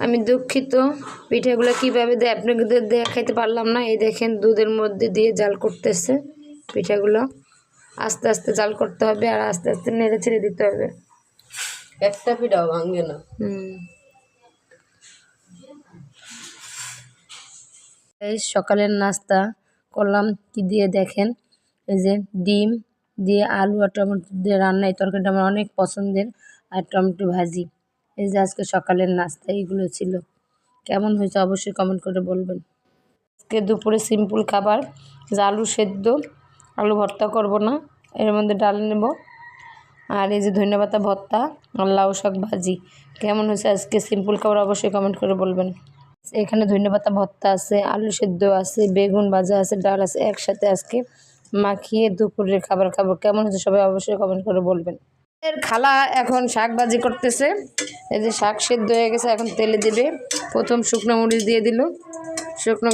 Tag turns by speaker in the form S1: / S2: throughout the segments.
S1: আমি দুঃখিত, পিঠাগুলো কীভাবে দেয় আপনাকে দেখাইতে পারলাম না। এই দেখেন দুধের মধ্যে দিয়ে জাল করতেছে পিঠাগুলো। আস্তে আস্তে জাল করতে হবে আর আস্তে আস্তে নেড়ে ছেড়ে দিতে হবে।
S2: একটা পিঠাও ভাঙবে না।
S1: এই সকালের নাস্তা করলাম কি দিয়ে দেখেন, এই যে ডিম দিয়ে আলু আর টমেটো দিয়ে রান্না। এই তরকারিটা আমার অনেক পছন্দের, আর টমেটো ভাজি। এই যে আজকে সকালের নাস্তা এইগুলো ছিল। কেমন হয়েছে অবশ্যই কমেন্ট করে বলবেন। আজকে দুপুরে সিম্পল খাবার, যে আলু সেদ্ধ, আলু ভর্তা করব না, এর মধ্যে ডাল নেব, আর এই যে ধনেপাতা ভর্তা আর লাউ শাক ভাজি। কেমন হয়েছে আজকে সিম্পল খাবার অবশ্যই কমেন্ট করে বলবেন। এখানে ধনেপাতা ভর্তা আছে, আলু সেদ্ধ আছে, বেগুন ভাজা আছে, ডাল আছে, একসাথে আজকে মাখিয়ে দুপুরের খাবার খাবো। কেমন হয়েছে সবাই অবশ্যই কমেন্ট করে বলবেন। এর খালা এখন শাক ভাজি করতেছে। এই যে শাক সেদ্ধ হয়ে গেছে, এখন তেলে দিবে। প্রথম শুকনো মরিচ দিয়ে দিল, শুকনো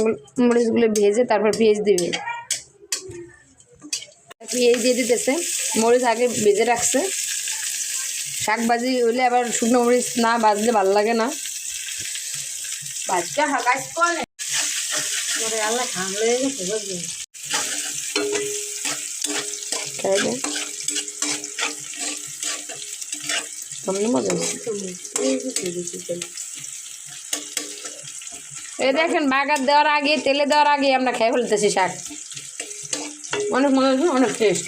S1: মরিচগুলো ভেজে তারপর পেঁয়াজ দিবে। পেঁয়াজ দিয়ে দিতেছে, মরিচ আগে ভেজে রাখছে। শাক ভাজি হইলে আবার শুকনো মরিচ না ভাজলে ভালো লাগে না।
S2: বাচ্চা হাগাইস করে ওরে আল্লাহ ঠান্ডা হয়ে গেছে বুঝলি।
S1: এই দেখেন বাগার দেওয়ার আগে, তেলে দেওয়ার আগে আমরা খেয়ে ফেলতেছি শাক। অনেক মজা, অনেক টেস্ট।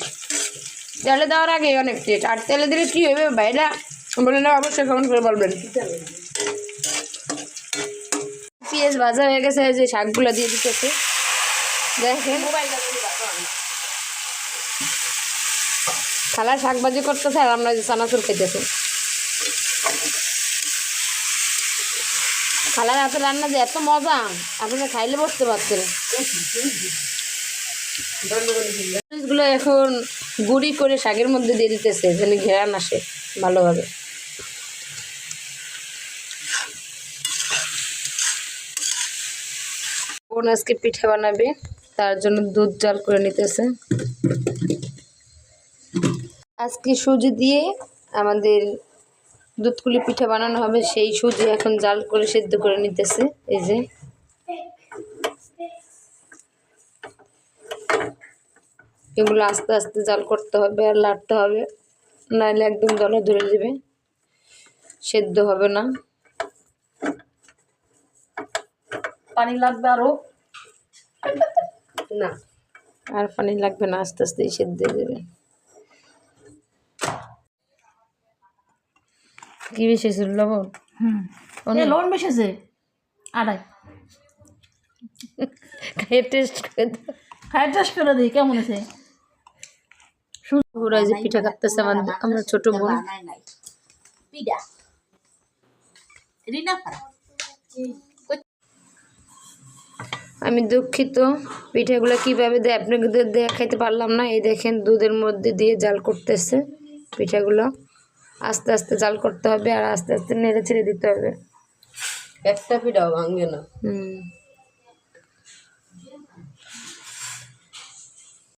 S1: তেলে দেওয়ার আগে অনেক টেস্ট, আর তেলে দিলে কী হবে ভাইরা বলে না অবশ্যই কমেন্ট করে বলবেন। পেঁয়াজ ভাজা হয়ে গেছে, যে শাকগুলো দিয়ে দিতেছে। দেখেন খালা শাক ভাজি করতেছে আর আমরা যে চানাচুর খেতেছি। খালার হাতে রান্না যে এত মজা, আপনারা খাইলে বসতে পারছেন। গুলো এখন গুঁড়ি করে শাকের মধ্যে দিয়ে দিতেছে, যেন ঘেরান আসে ভালোভাবে। বোন আজকে পিঠা বানাবে, তার জন্য দুধ জাল করে নিতেছে। আজকে সুজি দিয়ে আমাদের দুধকুলি পিঠা বানানো হবে, সেই সুজি এখন জাল করে সেদ্ধ করে নিতেছে। এই যে এগুলো আস্তে আস্তে জাল করতে হবে আর লাড়তে হবে, নাহলে একদম জলে ধরে দেবে, সেদ্ধ হবে না।
S2: পানি লাগবে আরো
S1: না, আর পানি লাগবে না, আস্তে আস্তে সেদ্ধ হয়ে যাবে। কি বেশি ছিল লবণ?
S2: লবণ বেশিছে আড়াই।
S1: খাইয়ে টেস্ট করে দাও।
S2: খাই টেস্ট করে দিই কেমন আছে।
S1: ওরা যে পিঠা কাটতেছে আমরা ছোট বোন। আমি দুঃখিত, পিঠাগুলো কীভাবে দেয় আপনাকে দেখাইতে পারলাম না। এই দেখেন দুধের মধ্যে দিয়ে জাল করতেছে পিঠাগুলো। আস্তে আস্তে জাল করতে হবে আর আস্তে আস্তে নেড়ে ছেড়ে দিতে হবে।
S2: একটা পিঠাও ভাঙবে না।